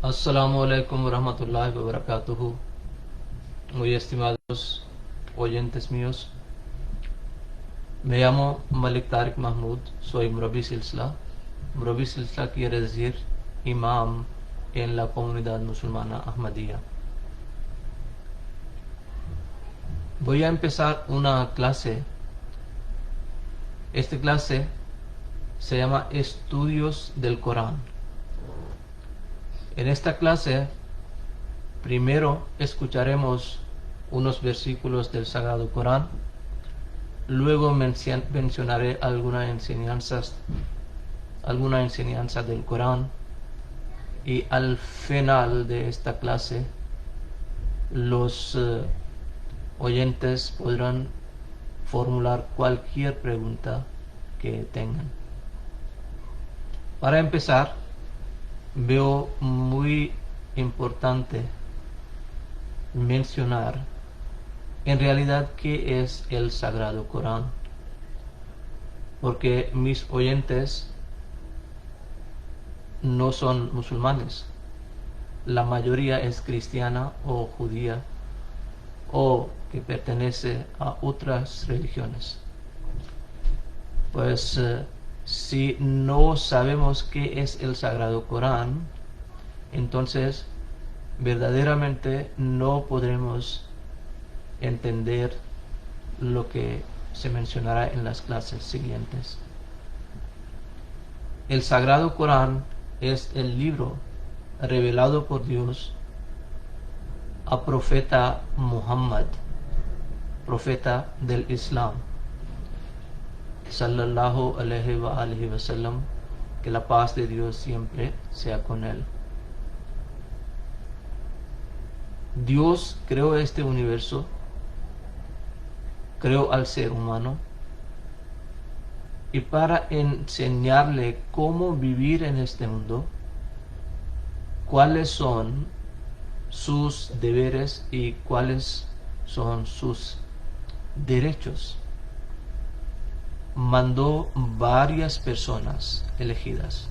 Assalamu alaikum warahmatullahi wabarakatuh. Muy estimados oyentes míos, me llamo Malik Tariq Mahmoud, soy Murabi Silsila. Murabi Silsila quiere decir imam en la comunidad musulmana Ahmadiyya. Voy a empezar una clase. Esta clase se llama Estudios del Corán. En esta clase, primero escucharemos unos versículos del Sagrado Corán, luego mencionaré alguna enseñanza del Corán y al final de esta clase los oyentes podrán formular cualquier pregunta que tengan. Para empezar, veo muy importante mencionar en realidad qué es el Sagrado Corán, porque mis oyentes no son musulmanes, la mayoría es cristiana o judía o que pertenece a otras religiones. Pues si no sabemos qué es el Sagrado Corán, entonces verdaderamente no podremos entender lo que se mencionará en las clases siguientes. El Sagrado Corán es el libro revelado por Dios a profeta Muhammad, profeta del Islam, sallallahu alaihi wa sallam, que la paz de Dios siempre sea con él. Dios creó este universo, creó al ser humano, y para enseñarle cómo vivir en este mundo, cuáles son sus deberes y cuáles son sus derechos, mandó varias personas elegidas.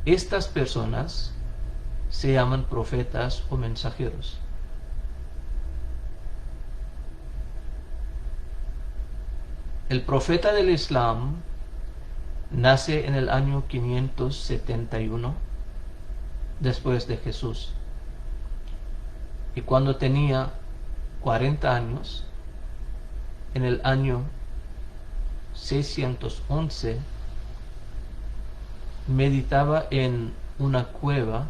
Estas personas se llaman profetas o mensajeros. El profeta del Islam nace en el año 571 después de Jesús, y cuando tenía 40 años, en el año 611, meditaba en una cueva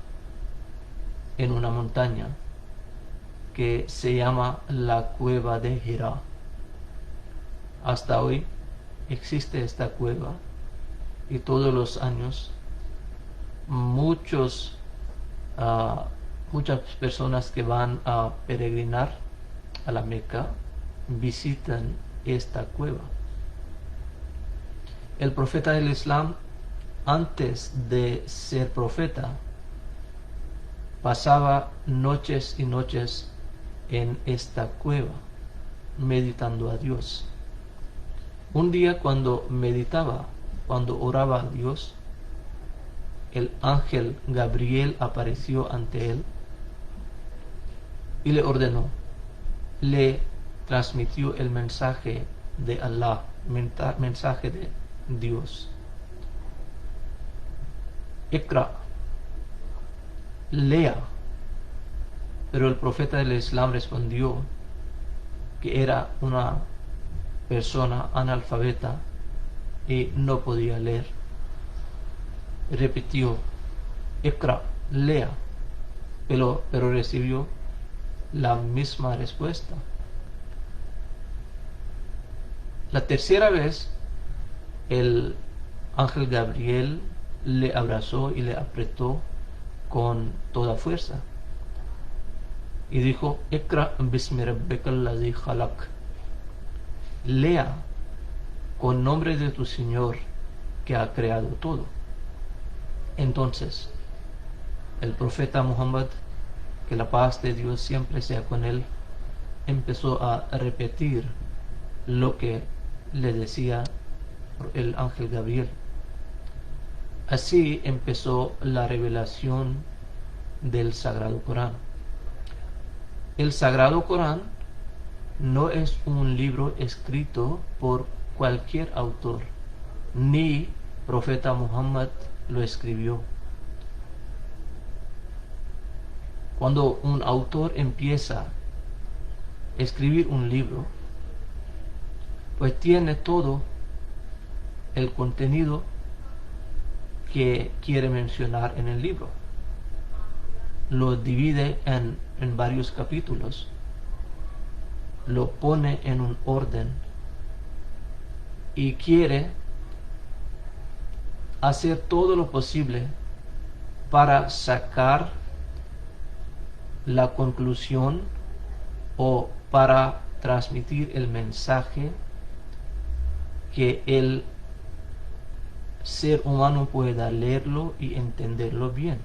en una montaña que se llama la cueva de Hira. Hasta hoy existe esta cueva y todos los años muchas personas que van a peregrinar a la Meca visitan esta cueva. El profeta del Islam, antes de ser profeta, pasaba noches y noches en esta cueva meditando a Dios. Un día, cuando meditaba, cuando oraba a Dios, el ángel Gabriel apareció ante él y le ordenó, le transmitió el mensaje de Allah, mensaje de Dios. Iqra, lea. Pero el profeta del Islam respondió que era una persona analfabeta y no podía leer. Repitió, Iqra, lea, pero recibió la misma respuesta. La tercera vez, el ángel Gabriel le abrazó y le apretó con toda fuerza y dijo, Iqra bismi rabbikal ladzi khalaq, lea con nombre de tu Señor que ha creado todo. Entonces el profeta Muhammad, que la paz de Dios siempre sea con él, empezó a repetir lo que le decía el ángel Gabriel. Así empezó la revelación del Sagrado Corán. El Sagrado Corán no es un libro escrito por cualquier autor, ni profeta Muhammad lo escribió. Cuando un autor empieza a escribir un libro, pues tiene todo el contenido que quiere mencionar en el libro. Lo divide en varios capítulos, lo pone en un orden y quiere hacer todo lo posible para sacar la conclusión o para transmitir el mensaje que el ser humano pueda leerlo y entenderlo bien.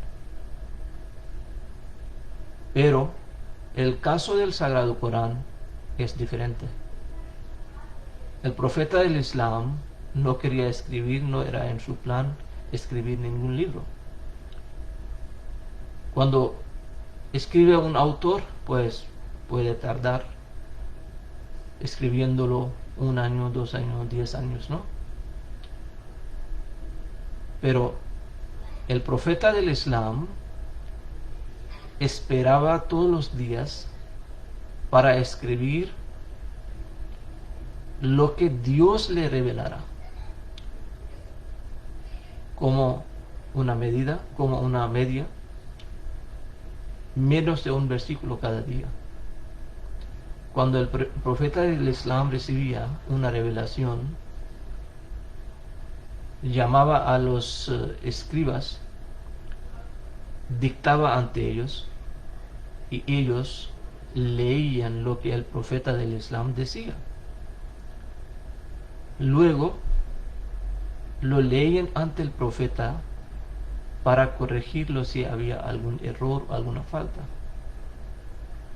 Pero el caso del Sagrado Corán es diferente. El profeta del Islam no quería escribir, no era en su plan escribir ningún libro. Cuando escribe un autor, pues puede tardar escribiéndolo 1 año, 2 años, 10 años, ¿no? Pero el profeta del Islam esperaba todos los días para escribir lo que Dios le revelara, como una medida, como una media, menos de un versículo cada día. Cuando el profeta del Islam recibía una revelación, llamaba a los escribas, dictaba ante ellos y ellos leían lo que el profeta del Islam decía. Luego lo leían ante el profeta para corregirlo si había algún error o alguna falta.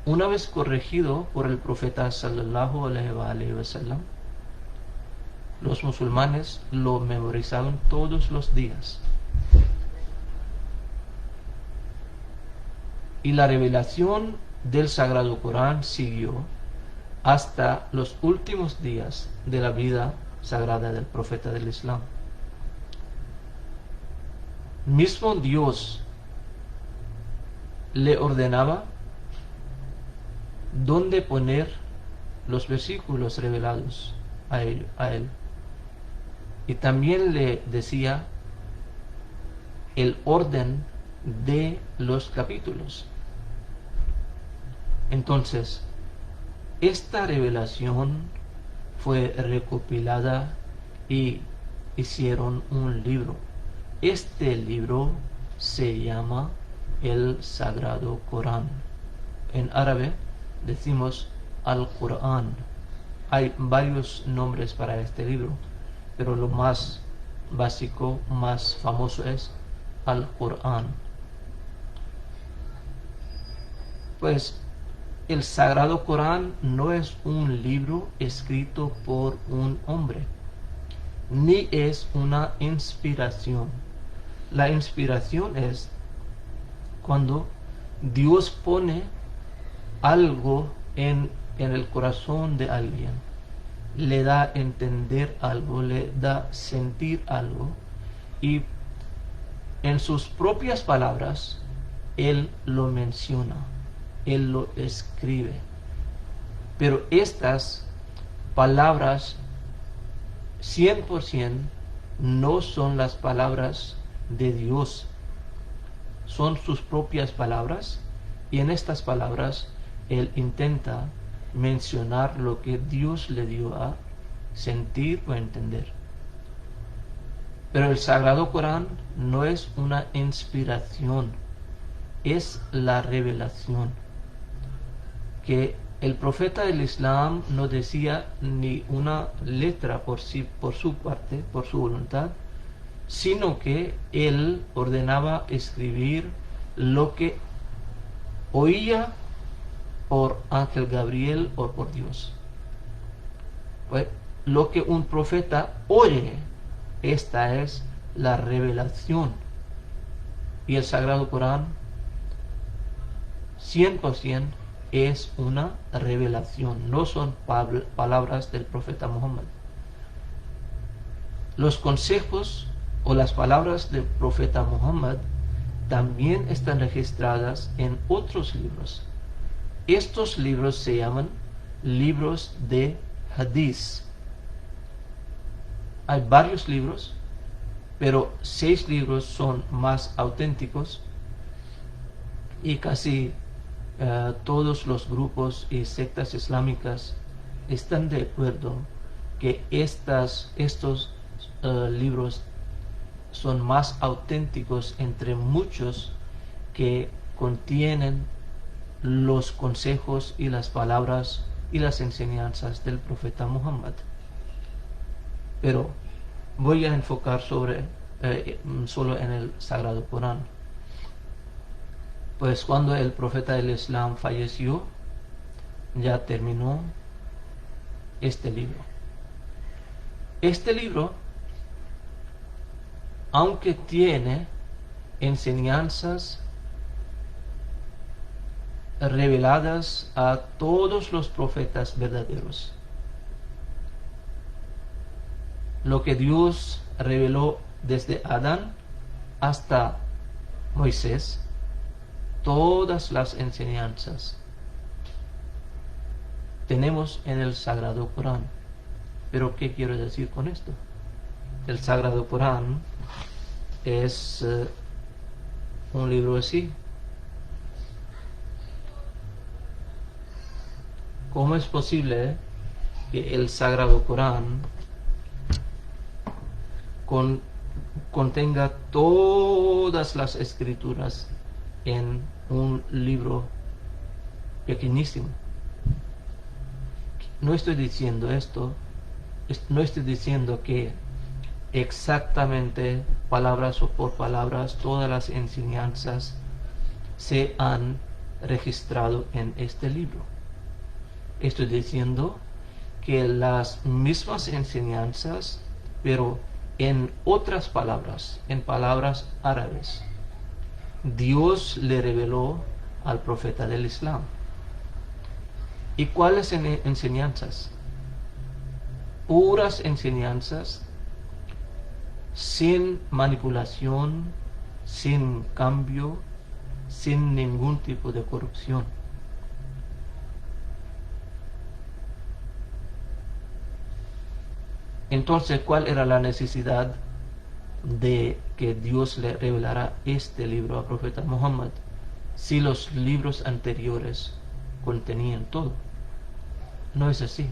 Una vez corregido por el profeta sallallahu alaihi wasallam, los musulmanes lo memorizaban todos los días. Y la revelación del Sagrado Corán siguió hasta los últimos días de la vida sagrada del profeta del Islam. Mismo Dios le ordenaba dónde poner los versículos revelados a él. Y también le decía el orden de los capítulos. Entonces, esta revelación fue recopilada y hicieron un libro. Este libro se llama el Sagrado Corán. En árabe decimos Al-Qur'an. Hay varios nombres para este libro, pero lo más básico, más famoso es Al-Qur'an. Pues el Sagrado Corán no es un libro escrito por un hombre, ni es una inspiración. La inspiración es cuando Dios pone algo en el corazón de alguien, le da a entender algo, le da a sentir algo, y en sus propias palabras Él lo menciona, Él lo escribe. Pero estas palabras 100% no son las palabras de Dios, son sus propias palabras, y en estas palabras Él intenta mencionar lo que Dios le dio a sentir o entender. Pero el Sagrado Corán no es una inspiración, es la revelación. Que el profeta del Islam no decía ni una letra por su parte, por su voluntad, sino que él ordenaba escribir lo que oía por Ángel Gabriel o por Dios. Pues lo que un profeta oye, esta es la revelación. Y el Sagrado Corán 100% es una revelación, no son palabras del profeta Muhammad. Los consejos o las palabras del profeta Muhammad también están registradas en otros libros. Estos libros se llaman libros de hadith. Hay varios libros, pero 6 libros son más auténticos y casi todos los grupos y sectas islámicas están de acuerdo que estos libros son más auténticos entre muchos que contienen los consejos y las palabras y las enseñanzas del profeta Muhammad. Pero voy a enfocar solo en el Sagrado Corán. Pues cuando el profeta del Islam falleció, ya terminó este libro. Este libro, aunque tiene enseñanzas reveladas a todos los profetas verdaderos, lo que Dios reveló desde Adán hasta Moisés, todas las enseñanzas tenemos en el Sagrado Corán. Pero ¿qué quiero decir con esto? El Sagrado Corán es un libro así. ¿Cómo es posible que el Sagrado Corán contenga todas las escrituras en un libro pequeñísimo? No estoy diciendo esto, no estoy diciendo que exactamente palabras por palabras todas las enseñanzas se han registrado en este libro. Estoy diciendo que las mismas enseñanzas, pero en otras palabras, en palabras árabes, Dios le reveló al profeta del Islam. ¿Y cuáles enseñanzas? Puras enseñanzas, sin manipulación, sin cambio, sin ningún tipo de corrupción. Entonces, ¿cuál era la necesidad de que Dios le revelara este libro al profeta Muhammad si los libros anteriores contenían todo? No es así.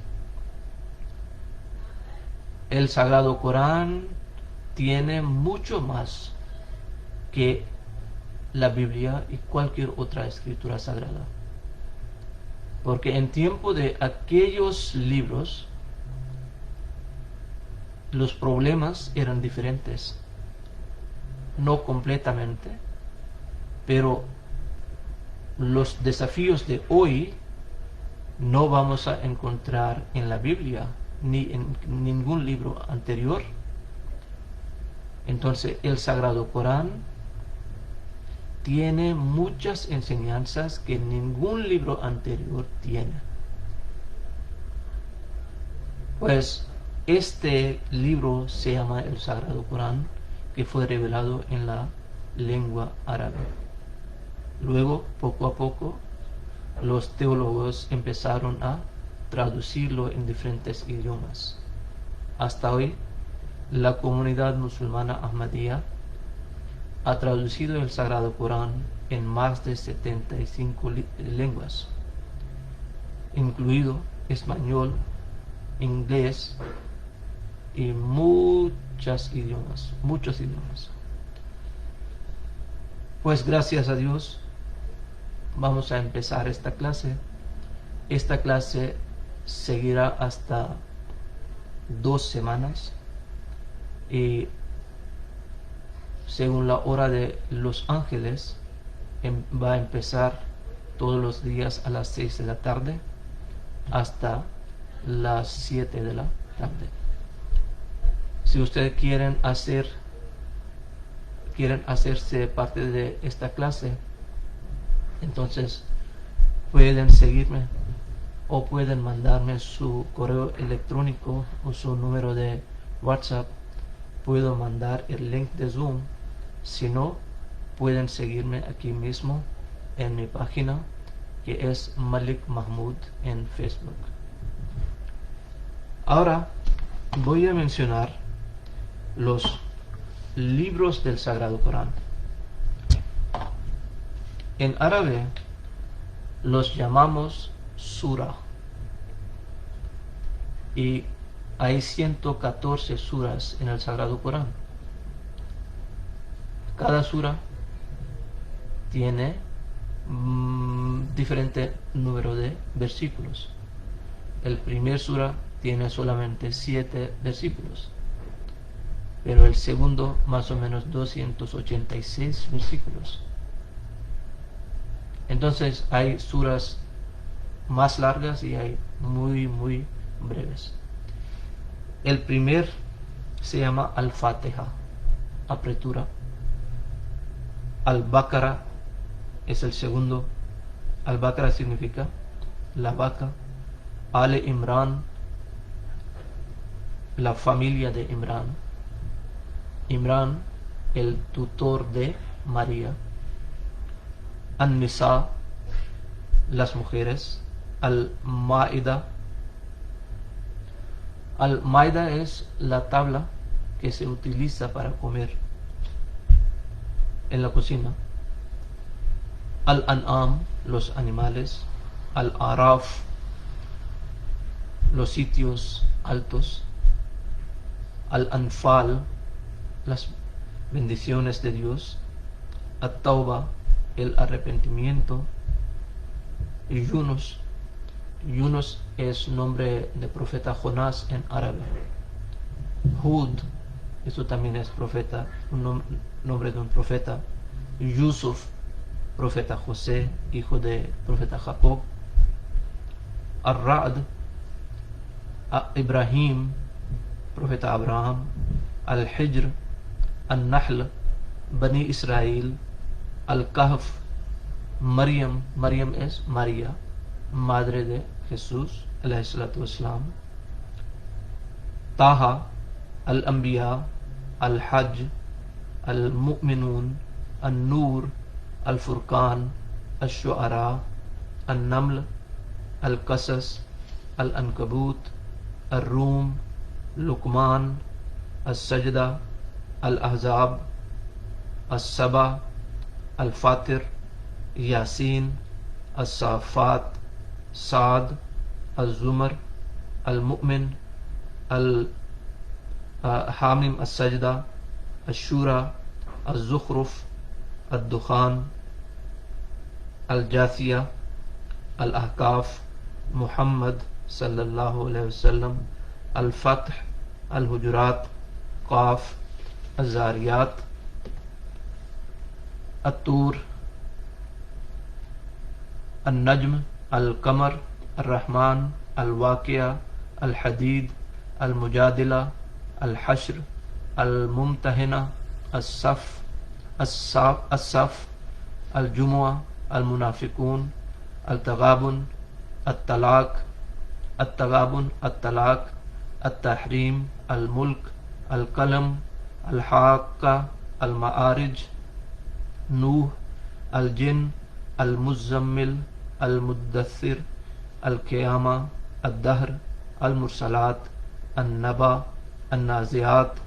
El Sagrado Corán tiene mucho más que la Biblia y cualquier otra escritura sagrada. Porque en tiempo de aquellos libros, los problemas eran diferentes. No completamente, pero los desafíos de hoy no vamos a encontrar en la Biblia ni en ningún libro anterior. Entonces el Sagrado Corán tiene muchas enseñanzas que ningún libro anterior tiene. Pues este libro se llama el Sagrado Corán, que fue revelado en la lengua árabe. Luego, poco a poco, los teólogos empezaron a traducirlo en diferentes idiomas. Hasta hoy, la comunidad musulmana Ahmadiyya ha traducido el Sagrado Corán en más de 75 lenguas, incluido español, inglés y muchos idiomas. Pues gracias a Dios vamos a empezar esta clase. Esta clase seguirá hasta 2 semanas y según la hora de Los Ángeles va a empezar todos los días a las 6 de la tarde hasta las 7 de la tarde. Si ustedes quieren hacer quieren hacerse parte de esta clase, entonces pueden seguirme o pueden mandarme su correo electrónico o su número de WhatsApp. Puedo mandar el link de Zoom. Si no, pueden seguirme aquí mismo en mi página, que es Malik Mahmoud en Facebook. Ahora voy a mencionar los libros del Sagrado Corán. En árabe los llamamos surah, y hay 114 suras en el Sagrado Corán. Cada sura tiene diferente número de versículos. El primer sura tiene solamente 7 versículos, pero el segundo más o menos 286 versículos. Entonces hay suras más largas y hay muy breves. El primer se llama Al-Fatiha, apertura. Al-Baqarah es el segundo. Al-Baqarah significa la vaca. Ale Imran, la familia de Imran. Imran, el tutor de María. An-Nisa, las mujeres. Al-Maida. Al-Maida es la tabla que se utiliza para comer en la cocina. Al-An'am, los animales. Al-Araf, los sitios altos. Al-Anfal, las bendiciones de Dios. At-Tawbah, el arrepentimiento. Y Yunus. Yunus es nombre de profeta Jonás en árabe. Hud, eso también es profeta, un nombre de un profeta. Yusuf, profeta José, hijo de profeta Jacob. Ar-Ra'd, Ibrahim, profeta Abraham. Al-Hijr, Al-Nahl, Bani Israel. Al-Kahf, Maryam, Maryam es María, madre de Jesús, alayhi salatu wassalam. Taha, Al-Anbiya, Al-Hajj, Al-Mu'minun, Al-Nur, Al-Furqan, Al-Shu'ara, Al-Naml, Al-Qasas, Al-Ankabut, Al-Rum, Luqman, Al-Sajda, Al-Ahzab, Al-Saba, Al-Fatir, Yasin, Al-Safat, Saad, Al-Zumar, Al-Mu'min, Al-Hamim, Al-Sajda, Al-Shura, Al-Zukhruf, Al-Dukhan, Al-Jathiyah, Al-Ahqaf, Muhammad sallallahu alayhi wasallam, Al-Fath, Al-Hujurat, Qaf, Al-Zariyat, At-Tur, Al-Najm, Al-Qamar, Al-Rahman, Al-Waqi'a, Al-Hadid, Al-Mujadila, Al-Hashr, Al-Mumtahina, Al-Saf, Al-Saf, Al-Jumu'ah, Al-Munafiqun, Al-Taghabun, Al-Talaq, Al-Taghabun, Al-Talaq, Al-Tahrim, Al-Mulk, Al-Qalam, Al-Haqqa, Al-Ma'arij, Nuh, Al-Jinn, Al-Muzzammil, Al-Muddathir, Al-Qiyamah, Al-Dahr, Al-Mursalat, Al-Naba, Al-Naziat,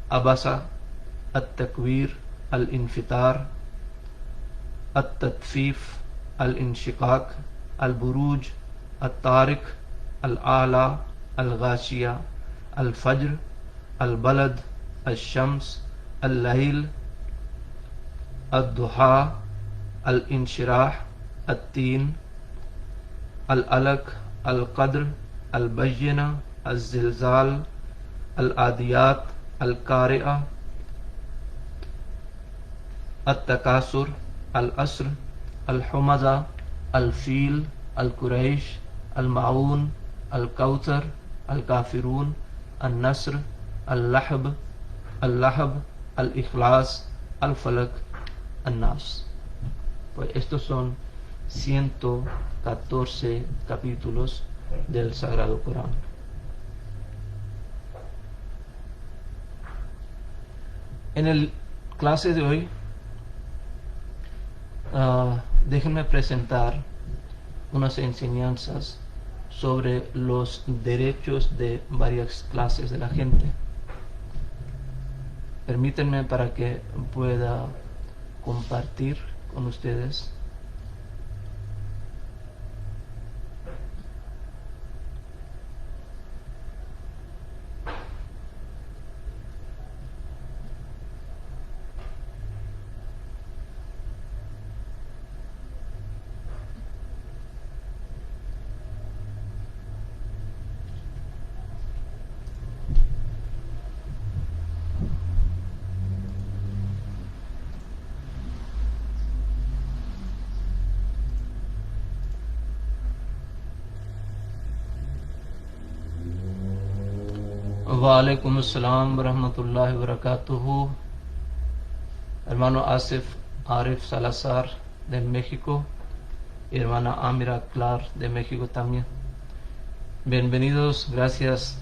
Abasa, Al-Takwir, Al-Infitar, Al-Tatfif, Al-Inshiqaq, Al-Buruj, Al-Tariq, Al-A'la, Al-Ghashiyah, Al-Fajr, Al-Balad, Al-Shams, Al-Layl, Al-Duha, Al-Inshirah, Al-Tin, Al-Alaq, Al-Qadr, Al-Bayyina, Al-Zilzal, Al-Adiyat, Al-Qari'ah, Al-Takasur, Al-Asr, Al-Humaza, Al-Fil, Al-Quraysh, Al-Ma'un, Al-Kawthar, Al-Kafirun, Al-Nasr, Al-Lahb, Al-Lahb, Al-Ikhlas, Al-Falaq, An-Nas. Pues estos son 114 capítulos del Sagrado Corán. En el clase de hoy, déjenme presentar unas enseñanzas sobre los derechos de varias clases de la gente. Permítanme para que pueda compartir con ustedes. Wa alaikum assalam wa rahmatullahi wa barakatuhu. Hermano Asif Arif Salazar de México y hermana Amira Clar de México también. Bienvenidos, gracias.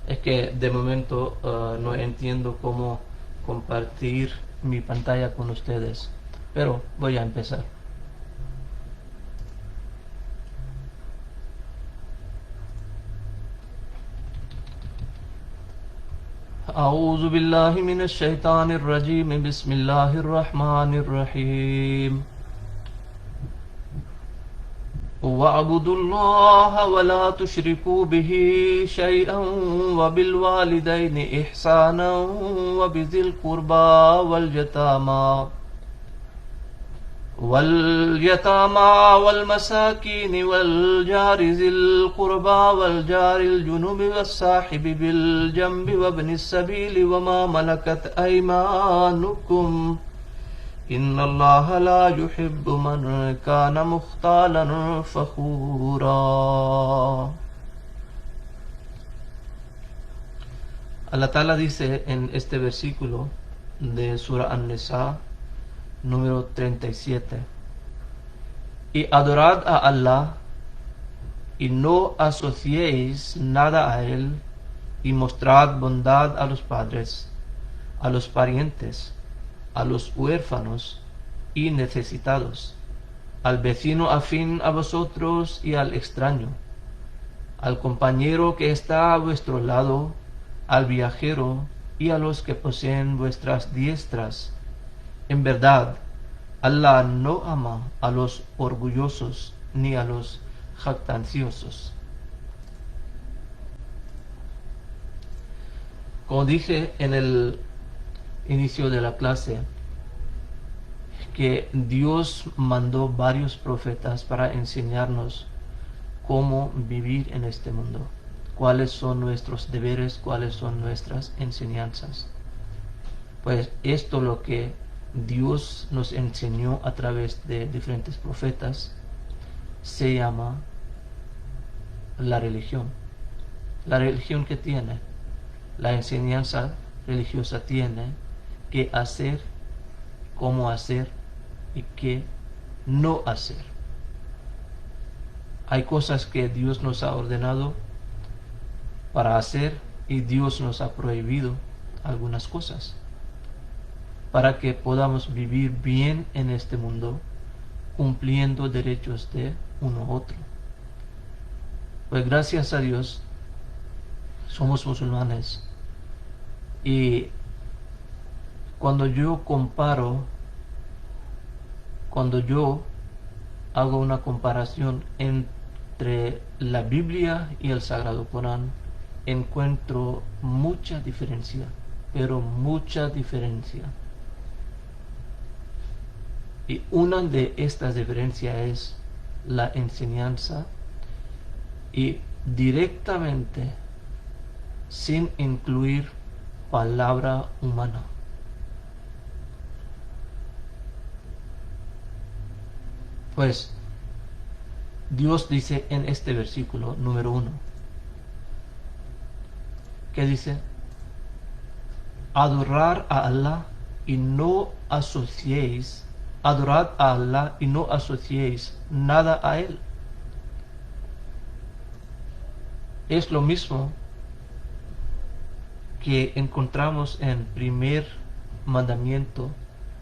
Es que de momento no entiendo cómo compartir mi pantalla con ustedes, pero voy a empezar. أعوذ بالله من الشيطان الرجيم بسم الله الرحمن الرحيم واعبدوا الله ولا تشركوا به شيئا وبالوالدين إحسانا وبذي القربى واليتامى والمساكين والجار ذي القربى والجار الجنوب والصاحب بالجنب وابن السبيل وما ملكت أيمانكم إن الله لا يحب من كان مختالا فخورا. Allah Ta'ala dice en este versículo de Surah An-Nisa número 37: y adorad a Allah y no asociéis nada a Él, y mostrad bondad a los padres, a los parientes, a los huérfanos y necesitados, al vecino afín a vosotros y al extraño, al compañero que está a vuestro lado, al viajero y a los que poseen vuestras diestras. En verdad, Allah no ama a los orgullosos ni a los jactanciosos. Como dije en el inicio de la clase, que Dios mandó varios profetas para enseñarnos cómo vivir en este mundo, cuáles son nuestros deberes, cuáles son nuestras enseñanzas. Pues esto lo que Dios nos enseñó a través de diferentes profetas se llama la religión. La religión que tiene, la enseñanza religiosa tiene qué hacer, cómo hacer y qué no hacer. Hay cosas que Dios nos ha ordenado para hacer y Dios nos ha prohibido algunas cosas, para que podamos vivir bien en este mundo, cumpliendo derechos de uno a otro. Pues gracias a Dios, somos musulmanes, y cuando yo hago una comparación entre la Biblia y el Sagrado Corán, encuentro mucha diferencia, pero mucha diferencia. Y una de estas diferencias es la enseñanza, y directamente sin incluir palabra humana. Pues Dios dice en este versículo número 1: que dice, adorar a Allah y no asociéis, adorad a Allah y no asociéis nada a Él. Es lo mismo que encontramos en primer mandamiento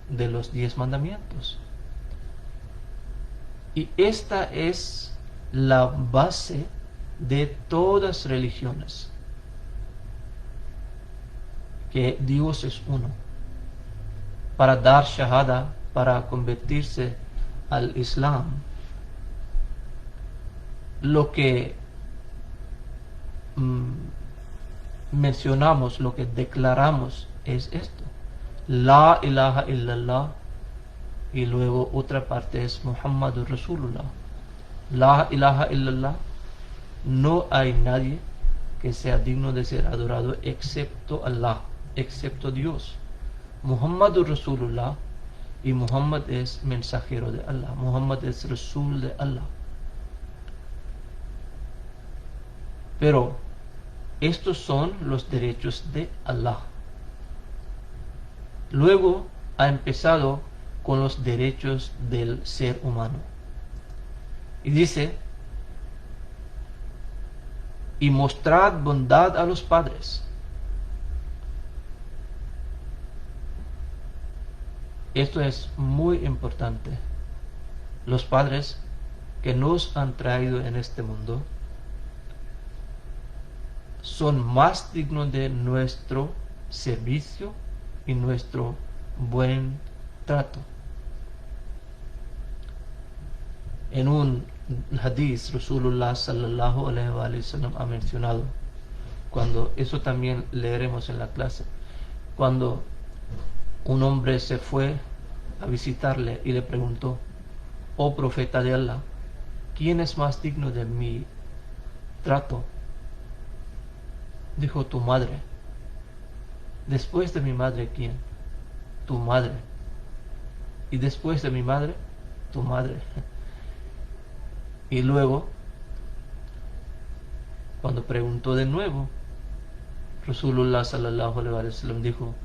de los 10 mandamientos. Y esta es la base de todas religiones, que Dios es uno. Para dar shahada, para convertirse al Islam, lo que mencionamos, lo que declaramos es esto: La ilaha illallah, y luego otra parte es Muhammadur Rasulullah. La ilaha illallah, no hay nadie que sea digno de ser adorado excepto Allah, excepto Dios. Muhammadur Rasulullah, y Muhammad es mensajero de Allah, Muhammad es Rasul de Allah. Pero estos son los derechos de Allah. Luego ha empezado con los derechos del ser humano. Y dice, y mostrad bondad a los padres. Esto es muy importante. Los padres que nos han traído en este mundo son más dignos de nuestro servicio y nuestro buen trato. En un hadith, Rasulullah sallallahu alaihi wa sallam ha mencionado, cuando eso también leeremos en la clase, cuando un hombre se fue a visitarle y le preguntó: oh profeta de Allah, ¿quién es más digno de mi trato? Dijo: tu madre. Después de mi madre, ¿quién? Tu madre. Y después de mi madre, tu madre. Y luego, cuando preguntó de nuevo, Rasulullah sallallahu alaihi wa sallam dijo: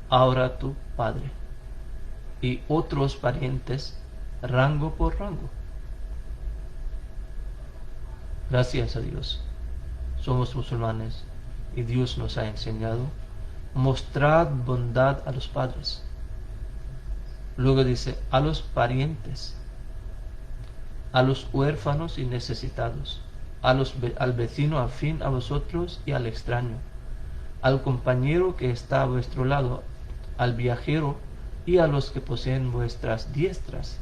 ahora tu padre. Y otros parientes, rango por rango. Gracias a Dios, somos musulmanes y Dios nos ha enseñado: mostrad bondad a los padres. Luego dice: a los parientes, a los huérfanos y necesitados, al vecino afín a vosotros y al extraño, al compañero que está a vuestro lado, al viajero y a los que poseen vuestras diestras.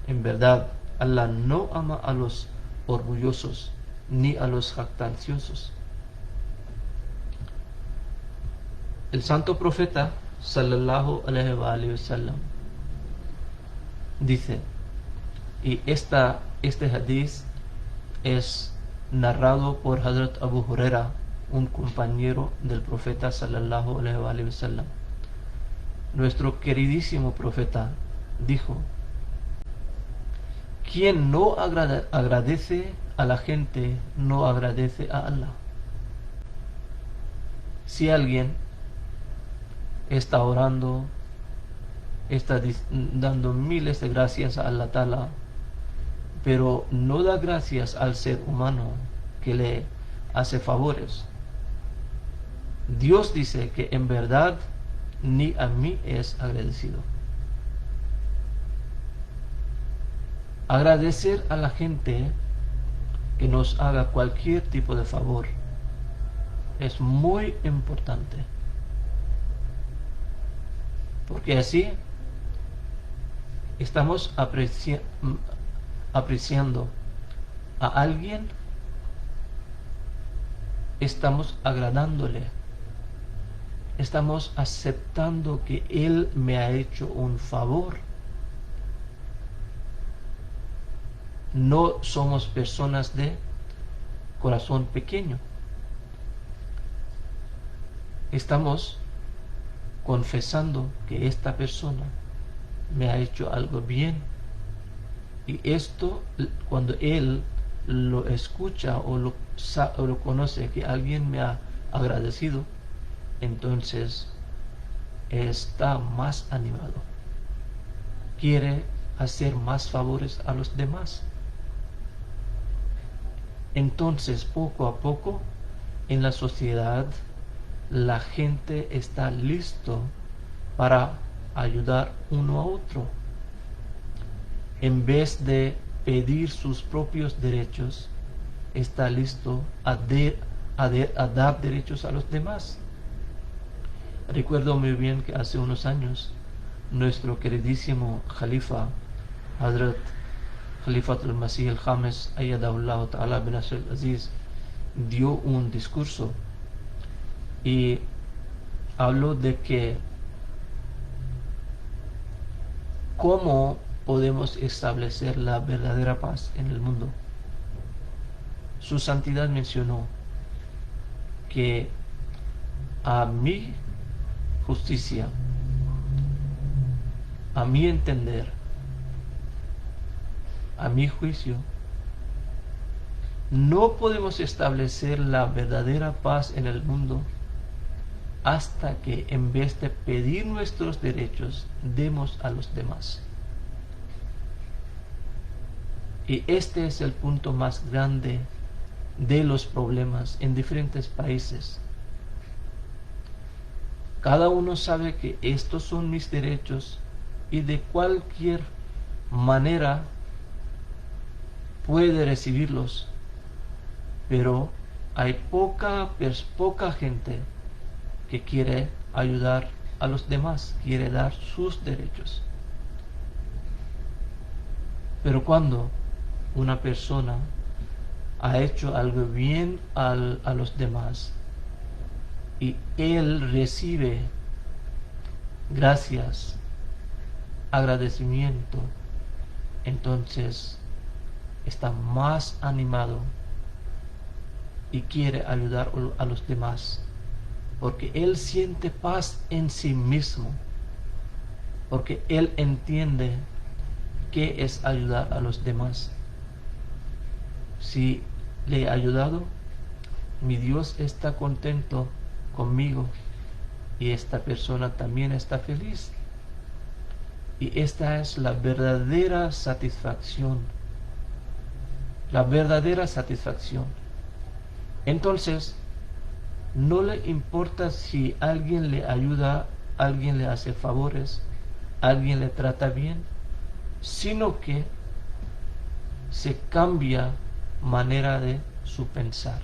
En verdad, Allah no ama a los orgullosos ni a los jactanciosos. El santo profeta sallallahu alaihi wa sallam dice, y este hadith es narrado por Hazrat Abu Huraira, un compañero del profeta sallallahu alaihi wa sallam. Nuestro queridísimo profeta dijo: quien no agradece a la gente, no agradece a Allah. Si alguien está orando, está dando miles de gracias a Allah Ta'ala, pero no da gracias al ser humano que le hace favores, Dios dice que en verdad ni a mí es agradecido. Agradecer a la gente que nos haga cualquier tipo de favor es muy importante, porque así estamos apreciando a alguien, estamos agradándole, estamos aceptando que él me ha hecho un favor. No somos personas de corazón pequeño. Estamos confesando que esta persona me ha hecho algo bien, y esto, cuando él lo escucha o lo conoce, que alguien me ha agradecido, entonces está más animado. Quiere hacer más favores a los demás. Entonces, poco a poco, en la sociedad, la gente está listo para ayudar uno a otro. En vez de pedir sus propios derechos, está listo a dar derechos a los demás. Recuerdo muy bien que hace unos años, nuestro queridísimo Khalifa, Hazrat Khalifatul Masih al-Khamis, Ayyadahullah Ta'ala bin Nasr al-Aziz, dio un discurso y habló de que cómo podemos establecer la verdadera paz en el mundo. Su santidad mencionó que a mi justicia, a mi entender, a mi juicio, no podemos establecer la verdadera paz en el mundo hasta que en vez de pedir nuestros derechos, demos a los demás. Y este es el punto más grande de los problemas en diferentes países. Cada uno sabe que estos son mis derechos y de cualquier manera puede recibirlos, pero hay poca gente que quiere ayudar a los demás, quiere dar sus derechos. Pero cuando una persona ha hecho algo bien a los demás y él recibe gracias, agradecimiento, entonces está más animado y quiere ayudar a los demás, porque él siente paz en sí mismo, porque él entiende qué es ayudar a los demás. Si le he ayudado, mi Dios está contento conmigo y esta persona también está feliz. Y esta es la verdadera satisfacción. La verdadera satisfacción. Entonces, no le importa si alguien le ayuda, alguien le hace favores, alguien le trata bien, sino que se cambia manera de su pensar.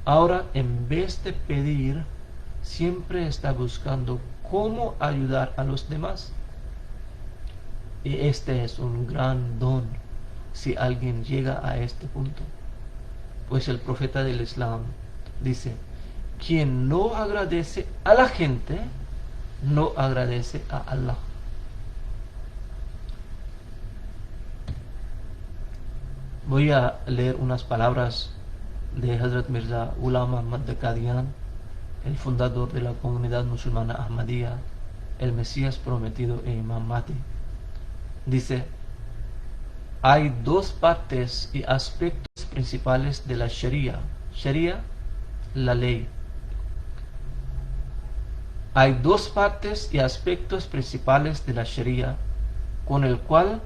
Ahora, en vez de pedir, siempre está buscando cómo ayudar a los demás. Y este es un gran don si alguien llega a este punto. Pues el profeta del Islam dice: quien no agradece a la gente, no agradece a Allah. Voy a leer unas palabras de Hazrat Mirza Ghulam Ahmad de Qadian, el fundador de la comunidad musulmana Ahmadiyya, el Mesías prometido e Imam Mahdi. Dice: hay dos partes y aspectos principales de la Sharia. Sharia, la ley. Hay dos partes y aspectos principales de la Sharia con el cual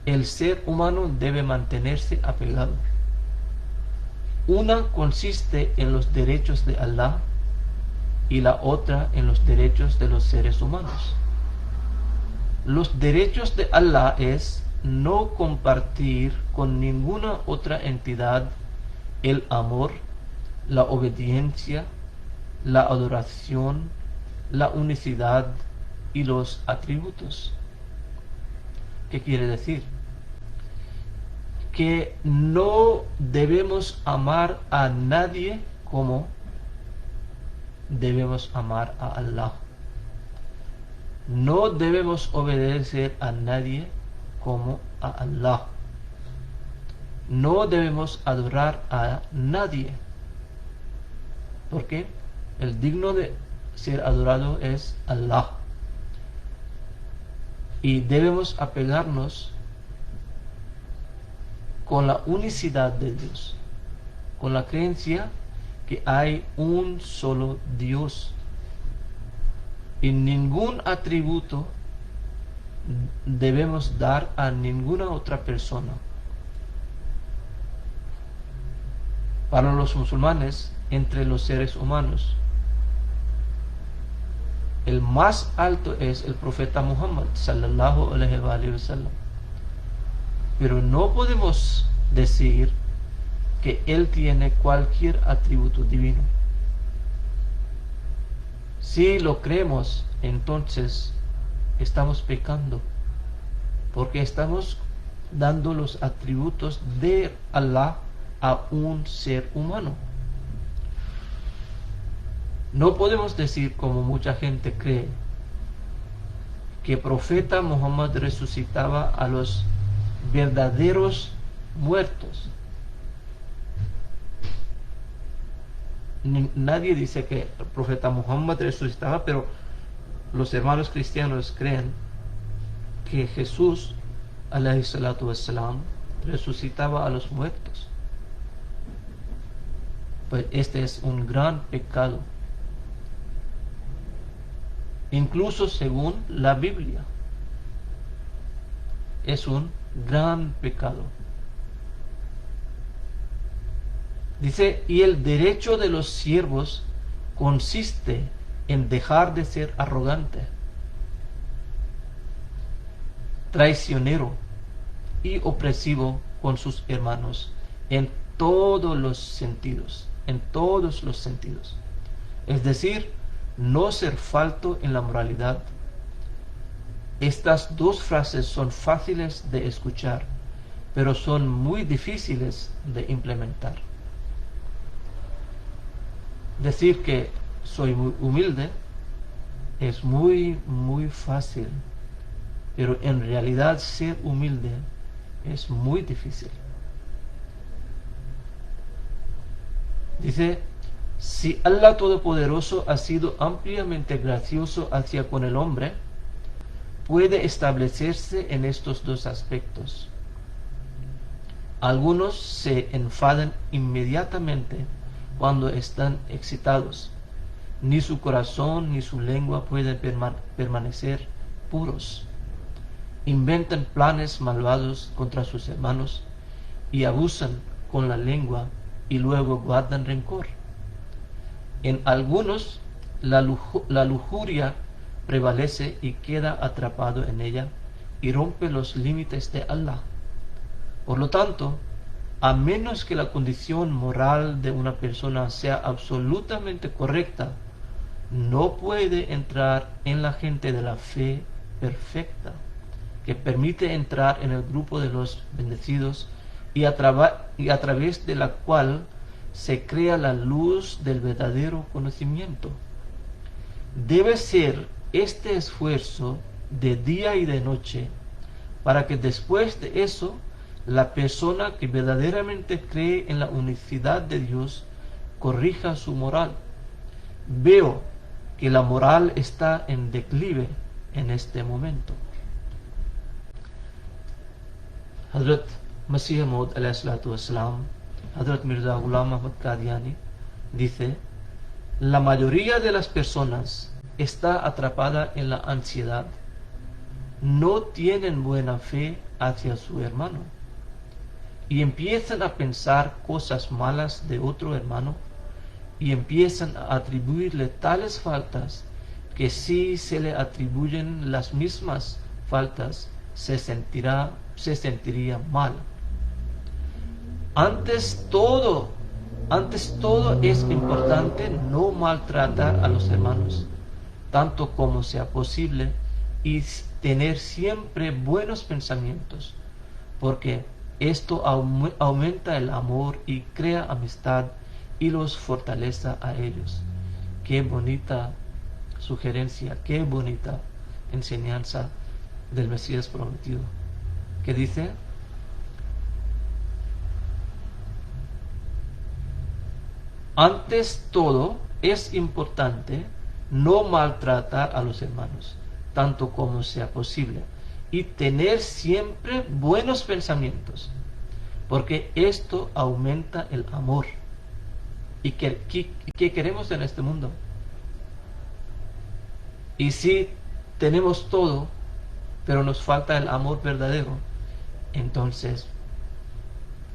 el ser humano debe mantenerse apegado. Una consiste en los derechos de Allah y la otra en los derechos de los seres humanos. Los derechos de Allah es no compartir con ninguna otra entidad el amor, la obediencia, la adoración, la unicidad y los atributos. ¿Qué quiere decir? Que no debemos amar a nadie como debemos amar a Allah. No debemos obedecer a nadie como a Allah. No debemos adorar a nadie, porque el digno de ser adorado es Allah. Y debemos apegarnos con la unicidad de Dios, con la creencia que hay un solo Dios y ningún atributo debemos dar a ninguna otra persona. Para los musulmanes, entre los seres humanos, el más alto es el profeta Muhammad sallallahu alaihi wa sallam. Pero no podemos decir que él tiene cualquier atributo divino. Si lo creemos, entonces estamos pecando, porque estamos dando los atributos de Allah a un ser humano. No podemos decir, como mucha gente cree, que el profeta Muhammad resucitaba a los verdaderos muertos. Nadie dice que el profeta Muhammad resucitaba, pero los hermanos cristianos creen que Jesús, alayhi salatu wassalam, resucitaba a los muertos. Pues este es un gran pecado, incluso según la Biblia. Es un gran pecado. Dice, y el derecho de los siervos consiste en dejar de ser arrogante, traicionero y opresivo con sus hermanos en todos los sentidos, es decir, no ser falto en la moralidad. Estas dos frases son fáciles de escuchar, pero son muy difíciles de implementar. Decir que soy muy humilde es muy fácil, pero en realidad ser humilde es muy difícil. Dice, si Allah Todopoderoso ha sido ampliamente gracioso hacia con el hombre, puede establecerse en estos dos aspectos. Algunos se enfadan inmediatamente cuando están excitados. Ni su corazón ni su lengua pueden permanecer puros. Inventan planes malvados contra sus hermanos y abusan con la lengua y luego guardan rencor. En algunos la lujuria prevalece y queda atrapado en ella y rompe los límites de Allah. Por lo tanto, a menos que la condición moral de una persona sea absolutamente correcta, no puede entrar en la gente de la fe perfecta, que permite entrar en el grupo de los bendecidos y a través de la cual se crea la luz del verdadero conocimiento. Debe ser este esfuerzo de día y de noche, para que después de eso la persona que verdaderamente cree en la unicidad de Dios corrija su moral. Veo que la moral está en declive en este momento. Hazrat Masih Maud alayhi salatu wassalam, Hazrat Mirza Ghulam Ahmad Qadiani, dice: la mayoría de las personas está atrapada en la ansiedad. No tienen buena fe hacia su hermano y empiezan a pensar cosas malas de otro hermano y empiezan a atribuirle tales faltas que si se le atribuyen las mismas faltas se sentiría mal. Antes todo es importante no maltratar a los hermanos, tanto como sea posible, y tener siempre buenos pensamientos, porque esto aumenta el amor y crea amistad y los fortalece a ellos. Qué bonita sugerencia, qué bonita enseñanza del Mesías prometido, que dice: antes todo es importante no maltratar a los hermanos, tanto como sea posible, y tener siempre buenos pensamientos, porque esto aumenta el amor. ¿Y qué queremos en este mundo? Y si tenemos todo, pero nos falta el amor verdadero, entonces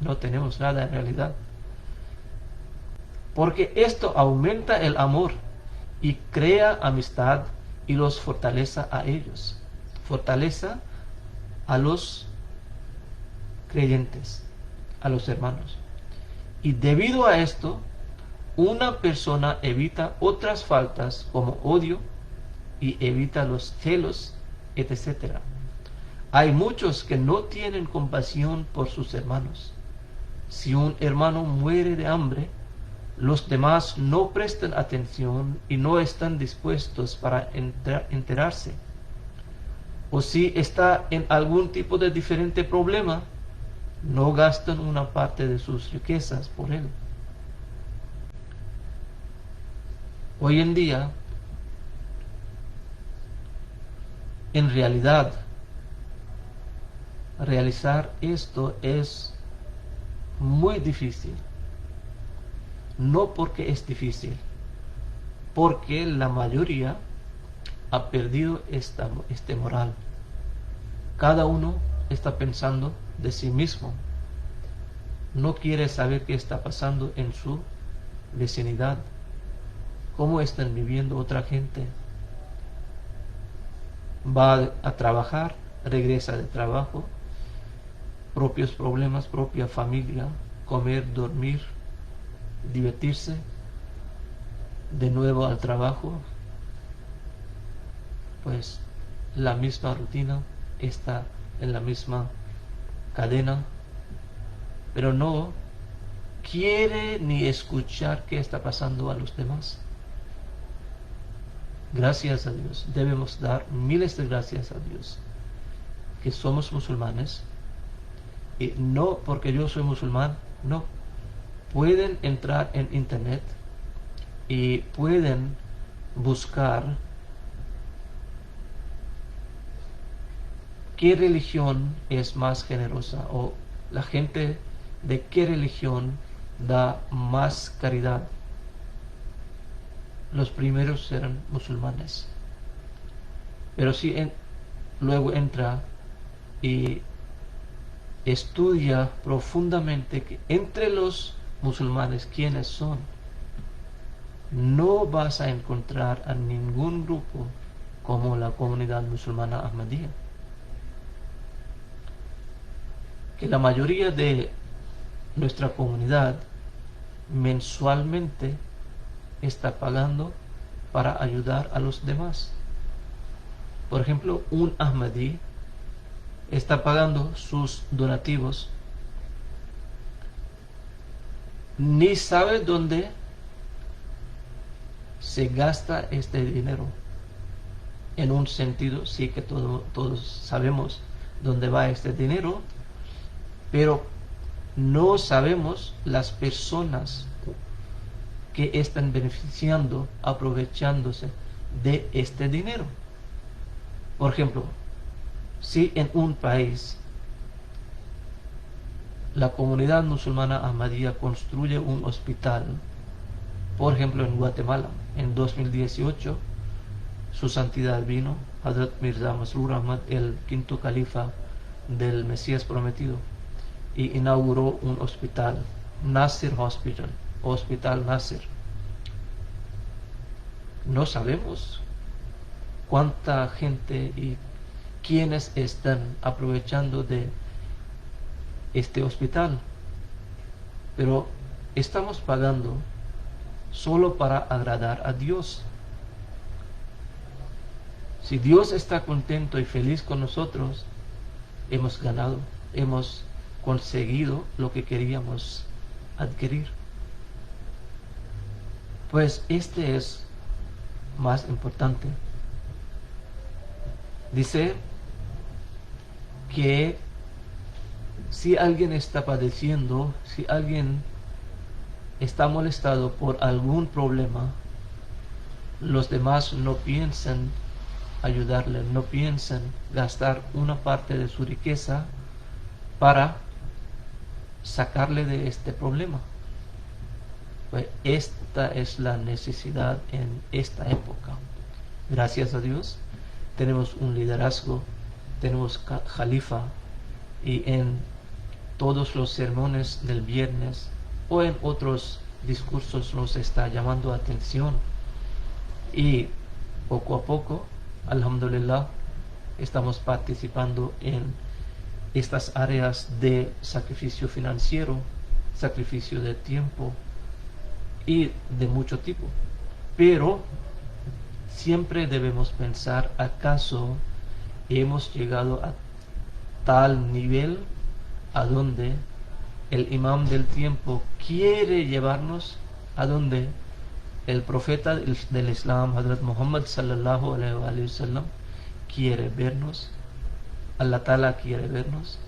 no tenemos nada en realidad. Porque esto aumenta el amor y crea amistad y los fortaleza a ellos. Fortaleza a los creyentes, a los hermanos. Y debido a esto, una persona evita otras faltas como odio y evita los celos, etc. Hay muchos que no tienen compasión por sus hermanos. Si un hermano muere de hambre, los demás no prestan atención y no están dispuestos para enterarse. O si está en algún tipo de diferente problema, no gastan una parte de sus riquezas por él. Hoy en día, en realidad, realizar esto es muy difícil. No porque es difícil, porque la mayoría ha perdido este moral. Cada uno está pensando de sí mismo. No quiere saber qué está pasando en su vecinidad, cómo están viviendo otra gente. Va a trabajar, regresa de trabajo, propios problemas, propia familia, comer, dormir, divertirse, de nuevo al trabajo. Pues la misma rutina está en la misma cadena, pero no quiere ni escuchar qué está pasando a los demás. Gracias a Dios, debemos dar miles de gracias a Dios que somos musulmanes, y no porque yo soy musulmán, no. Pueden entrar en internet y pueden buscar qué religión es más generosa, o la gente de qué religión da más caridad. Los primeros serán musulmanes. Pero si luego entra y estudia profundamente que entre los musulmanes quiénes son, no vas a encontrar a ningún grupo como la comunidad musulmana Ahmadía. Que la mayoría de nuestra comunidad mensualmente está pagando para ayudar a los demás. Por ejemplo, un Ahmadí está pagando sus donativos, ni sabe dónde se gasta este dinero. En un sentido, sí que todos sabemos dónde va este dinero, pero no sabemos las personas que están beneficiando, aprovechándose de este dinero. Por ejemplo, si en un país la comunidad musulmana Ahmadía construye un hospital, por ejemplo en Guatemala, en 2018, su santidad vino, Hazrat Mirza Masroor Ahmad, el quinto califa del Mesías prometido, y inauguró un hospital, Nasir Hospital, Hospital Nasir. No sabemos cuánta gente y quiénes están aprovechando de este hospital, pero estamos pagando solo para agradar a Dios. Si Dios está contento y feliz con nosotros, hemos ganado, hemos conseguido lo que queríamos adquirir. Pues este es más importante. Dice que si alguien está padeciendo, si alguien está molestado por algún problema, los demás no piensan ayudarle, no piensan gastar una parte de su riqueza para sacarle de este problema. Pues esta es la necesidad en esta época. Gracias a Dios tenemos un liderazgo, tenemos Jalifa, y en todos los sermones del viernes o en otros discursos nos está llamando atención, y poco a poco, alhamdulillah, estamos participando en estas áreas de sacrificio financiero, sacrificio de tiempo y de mucho tipo. Pero siempre debemos pensar, ¿acaso hemos llegado a tal nivel a donde el imam del tiempo quiere llevarnos, a donde el profeta del Islam, Hazrat Muhammad sallallahu alaihi wasallam, quiere vernos? Allah Ta'ala quiere vernos.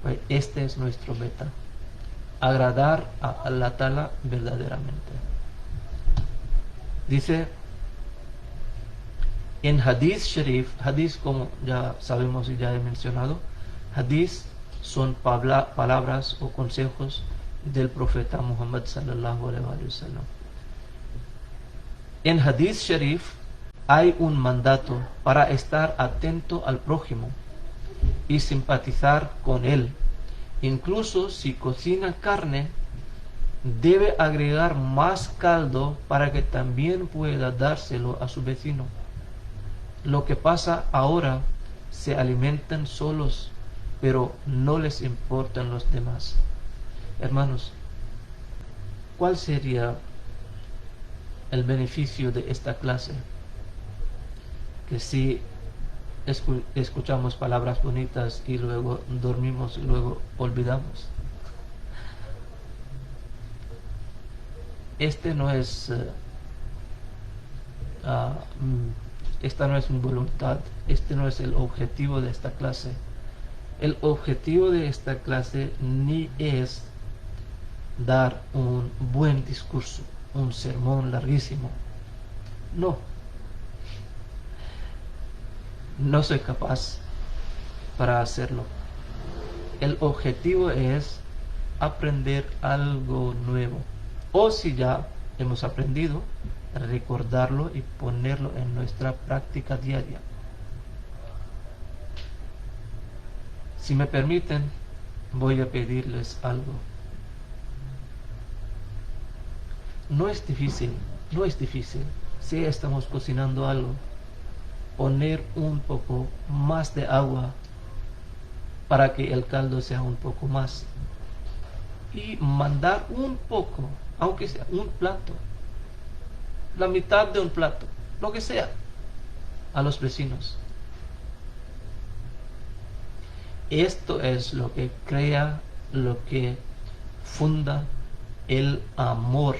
Pues este es nuestro meta, agradar a Allah Ta'ala verdaderamente. Dice en Hadith Sharif, Hadith, como ya sabemos y ya he mencionado, Hadith son palabras o consejos del profeta Muhammad sallallahu alaihi wasallam. En Hadith Sharif hay un mandato para estar atento al prójimo y simpatizar con él. Incluso si cocina carne, debe agregar más caldo para que también pueda dárselo a su vecino. Lo que pasa ahora, se alimentan solos, pero no les importan los demás. Hermanos, ¿cuál sería el beneficio de esta clase? Que si escuchamos palabras bonitas y luego dormimos y luego olvidamos. Esta no es mi voluntad, este no es el objetivo de esta clase. El objetivo de esta clase ni es dar un buen discurso, un sermón larguísimo. No soy capaz para hacerlo. El objetivo es aprender algo nuevo, o si ya hemos aprendido, recordarlo y ponerlo en nuestra práctica diaria. Si me permiten, voy a pedirles algo. No es difícil, si estamos cocinando algo, poner un poco más de agua para que el caldo sea un poco más, y mandar un poco, aunque sea un plato, la mitad de un plato, lo que sea, a los vecinos. Esto es lo que crea, lo que funda el amor,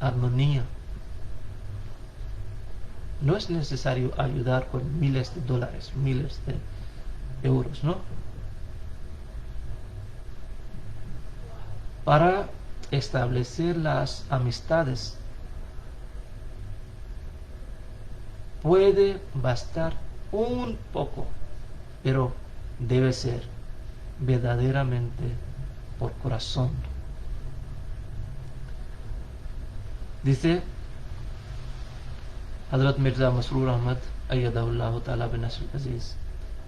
armonía. No es necesario ayudar con miles de dólares, miles de euros, ¿no? Para establecer las amistades puede bastar un poco, pero debe ser verdaderamente por corazón. Dice Hazrat Mirza Masroor Ahmad Ayyadahullah Ta'ala bin Nasr Aziz,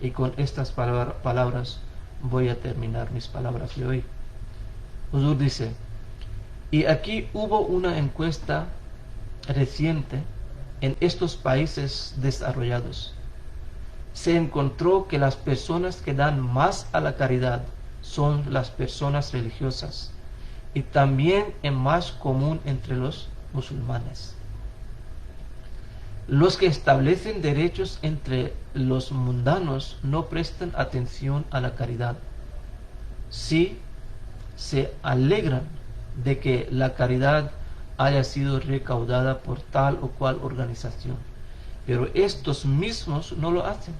y con estas palabras voy a terminar mis palabras de hoy. Huzur dice: y aquí hubo una encuesta reciente en estos países desarrollados. Se encontró que las personas que dan más a la caridad son las personas religiosas, y también es más común entre los musulmanes. Los que establecen derechos entre los mundanos no prestan atención a la caridad. Sí se alegran de que la caridad haya sido recaudada por tal o cual organización, pero estos mismos no lo hacen.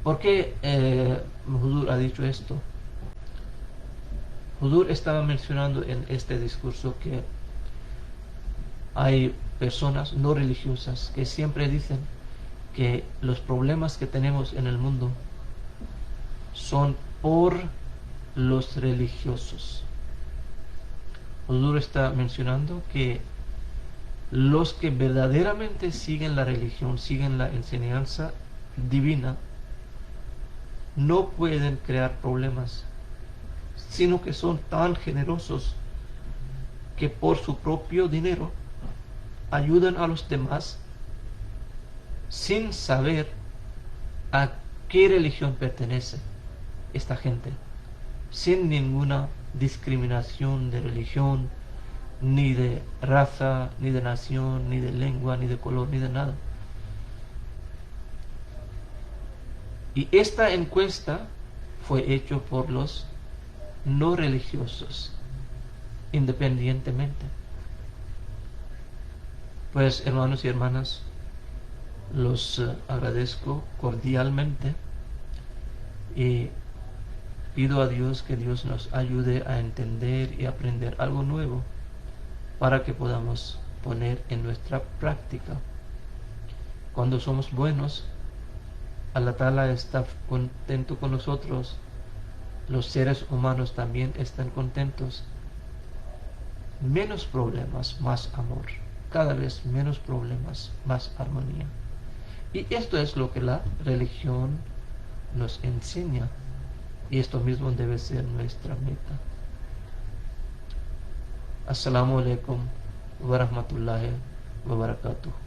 ¿Por qué Huzur ha dicho esto? Huzur estaba mencionando en este discurso que hay personas no religiosas que siempre dicen que los problemas que tenemos en el mundo son por los religiosos. Huzur está mencionando que los que verdaderamente siguen la religión, siguen la enseñanza divina, no pueden crear problemas, sino que son tan generosos que por su propio dinero ayudan a los demás sin saber a qué religión pertenece esta gente, sin ninguna discriminación de religión, ni de raza, ni de nación, ni de lengua, ni de color, ni de nada. Y esta encuesta fue hecha por los no religiosos, independientemente. Pues hermanos y hermanas, los agradezco cordialmente y pido a Dios que Dios nos ayude a entender y aprender algo nuevo para que podamos poner en nuestra práctica. Cuando somos buenos, Allah Ta'ala está contento con nosotros, los seres humanos también están contentos. Menos problemas, más amor. Cada vez menos problemas, más armonía. Y esto es lo que la religión nos enseña. Y esto mismo debe ser nuestra meta. Assalamu alaikum wa rahmatullahi wa barakatuh.